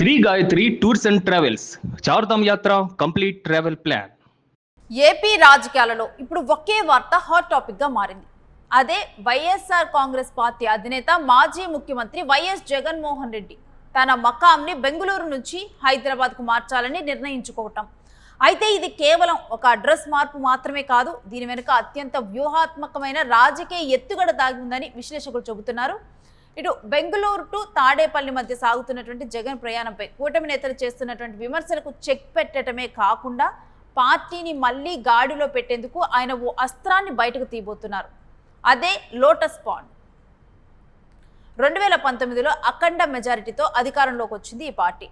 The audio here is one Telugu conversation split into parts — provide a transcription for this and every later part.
Shri Gayatri tours and travels Chardham yatra complete travel plan. AP రాజకీయాలలో ఇప్పుడు ఒకే వార్త హాట్ టాపిక్ గా మారింది. అదే వైఎస్ఆర్ కాంగ్రెస్ పార్టీ అధినేత మాజీ ముఖ్యమంత్రి వైఎస్ జగన్మోహన్ రెడ్డి తన మకాంని బెంగళూరు నుంచి హైదరాబాద్ కు మార్చాలని నిర్ణయించుకోవటం. అయితే ఇది కేవలం ఒక అడ్రస్ మార్పు మాత్రమే కాదు, దీని వెనుక అత్యంత వ్యూహాత్మకమైన రాజకీయ ఎత్తుగడ దాగి ఉందని విశ్లేషకులు చెబుతున్నారు. ఇటు బెంగళూరు టు తాడేపల్లి మధ్య సాగుతున్నటువంటి జగన్ ప్రయాణంపై కూటమి నేతలు చేస్తున్నటువంటి విమర్శలకు చెక్ పెట్టడమే కాకుండా పార్టీని మళ్లీ గాడిలో పెట్టేందుకు ఆయన ఓ అస్త్రాన్ని బయటకు తీయబోతున్నారు. అదే లోటస్ పాండ్. 2019లో అఖండ మెజారిటీతో అధికారంలోకి వచ్చింది ఈ పార్టీ.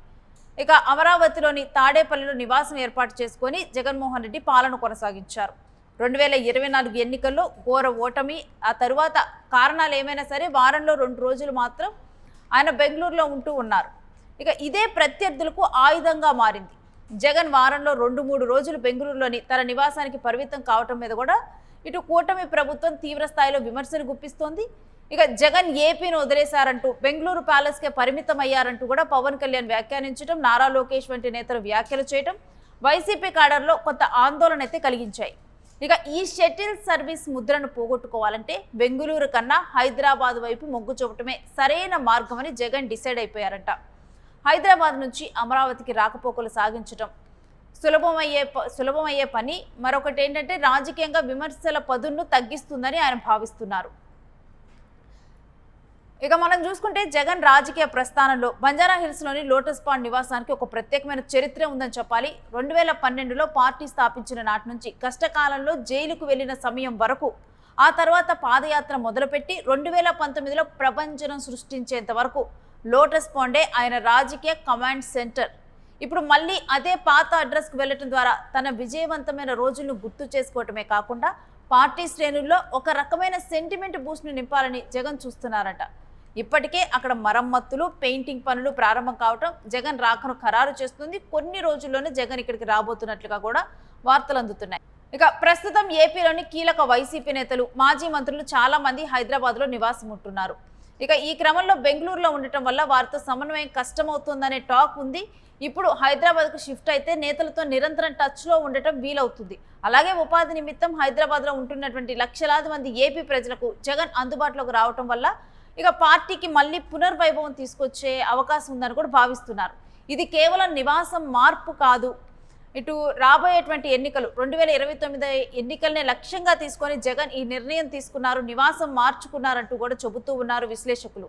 ఇక అమరావతిలోని తాడేపల్లిలో నివాసం ఏర్పాటు చేసుకొని జగన్మోహన్ రెడ్డి పాలన కొనసాగించారు. 2024 ఎన్నికల్లో ఘోర ఓటమి, ఆ తరువాత కారణాలు ఏమైనా సరే వారంలో 2 రోజులు మాత్రం ఆయన బెంగళూరులో ఉంటూ ఉన్నారు. ఇక ఇదే ప్రత్యర్థులకు ఆయుధంగా మారింది. జగన్ వారంలో 2-3 రోజులు బెంగళూరులోని తన నివాసానికి పరిమితం కావటం మీద కూడా ఇటు కూటమి ప్రభుత్వం తీవ్ర స్థాయిలో విమర్శలు గుప్పిస్తోంది. ఇక జగన్ ఏపీని వదిలేశారంటూ బెంగళూరు ప్యాలెస్కే పరిమితం అయ్యారంటూ కూడా పవన్ కళ్యాణ్ వ్యాఖ్యానించడం, నారా లోకేష్ వంటి నేతలు వ్యాఖ్యలు చేయడం వైసీపీ కాడర్లో కొంత ఆందోళన అయితే కలిగించాయి. ఇక ఈ షటిల్ సర్వీస్ ముద్రను పోగొట్టుకోవాలంటే బెంగళూరు కన్నా హైదరాబాద్ వైపు మొగ్గు చూపటమే సరైన మార్గమని జగన్ డిసైడ్ అయిపోయారంట. హైదరాబాద్ నుంచి అమరావతికి రాకపోకలు సాగించడం సులభమయ్యే పని. మరొకటి ఏంటంటే రాజకీయంగా విమర్శల పదును తగ్గిస్తుందని ఆయన భావిస్తున్నారు. ఇక మనం చూసుకుంటే జగన్ రాజకీయ ప్రస్థానంలో బంజారాహిల్స్లోని లోటస్ పాండ్ నివాసానికి ఒక ప్రత్యేకమైన చరిత్ర ఉందని చెప్పాలి. 2012లో పార్టీ స్థాపించిన నాటి నుంచి కష్టకాలంలో జైలుకు వెళ్లిన సమయం వరకు, ఆ తర్వాత పాదయాత్ర మొదలుపెట్టి 2019లో ప్రభంజనం సృష్టించేంత వరకు లోటస్ పాండే ఆయన రాజకీయ కమాండ్ సెంటర్. ఇప్పుడు మళ్ళీ అదే పాత అడ్రస్కు వెళ్లటం ద్వారా తన విజయవంతమైన రోజులను గుర్తు చేసుకోవటమే కాకుండా పార్టీ శ్రేణుల్లో ఒక రకమైన సెంటిమెంట్ బూస్ట్ను నింపాలని జగన్ చూస్తున్నారట. ఇప్పటికే అక్కడ మరమ్మతులు, పెయింటింగ్ పనులు ప్రారంభం కావటం జగన్ రాకను ఖరారు చేస్తుంది. కొన్ని రోజుల్లోనే జగన్ ఇక్కడికి రాబోతున్నట్లుగా కూడా వార్తలు అందుతున్నాయి. ఇక ప్రస్తుతం ఏపీలోని కీలక వైసీపీ నేతలు, మాజీ మంత్రులు చాలా మంది హైదరాబాద్లో నివాసం ఉంటున్నారు. ఇక ఈ క్రమంలో బెంగళూరులో ఉండటం వల్ల వారితో సమన్వయం కష్టమవుతుందనే టాక్ ఉంది. ఇప్పుడు హైదరాబాద్కు షిఫ్ట్ అయితే నేతలతో నిరంతరం టచ్లో ఉండటం వీలవుతుంది. అలాగే ఉపాధి నిమిత్తం హైదరాబాద్లో ఉంటున్నటువంటి లక్షలాది మంది ఏపీ ప్రజలకు జగన్ అందుబాటులోకి రావటం వల్ల ఇక పార్టీకి మళ్ళీ పునర్వైభవం తీసుకొచ్చే అవకాశం ఉందని కూడా భావిస్తున్నారు. ఇది కేవలం నివాసం మార్పు కాదు, ఇటు రాబోయేటువంటి ఎన్నికలు 2029 ఎన్నికలనే లక్ష్యంగా తీసుకొని జగన్ ఈ నిర్ణయం తీసుకున్నారు, నివాసం మార్చుకున్నారంటూ కూడా చెబుతూ ఉన్నారు విశ్లేషకులు.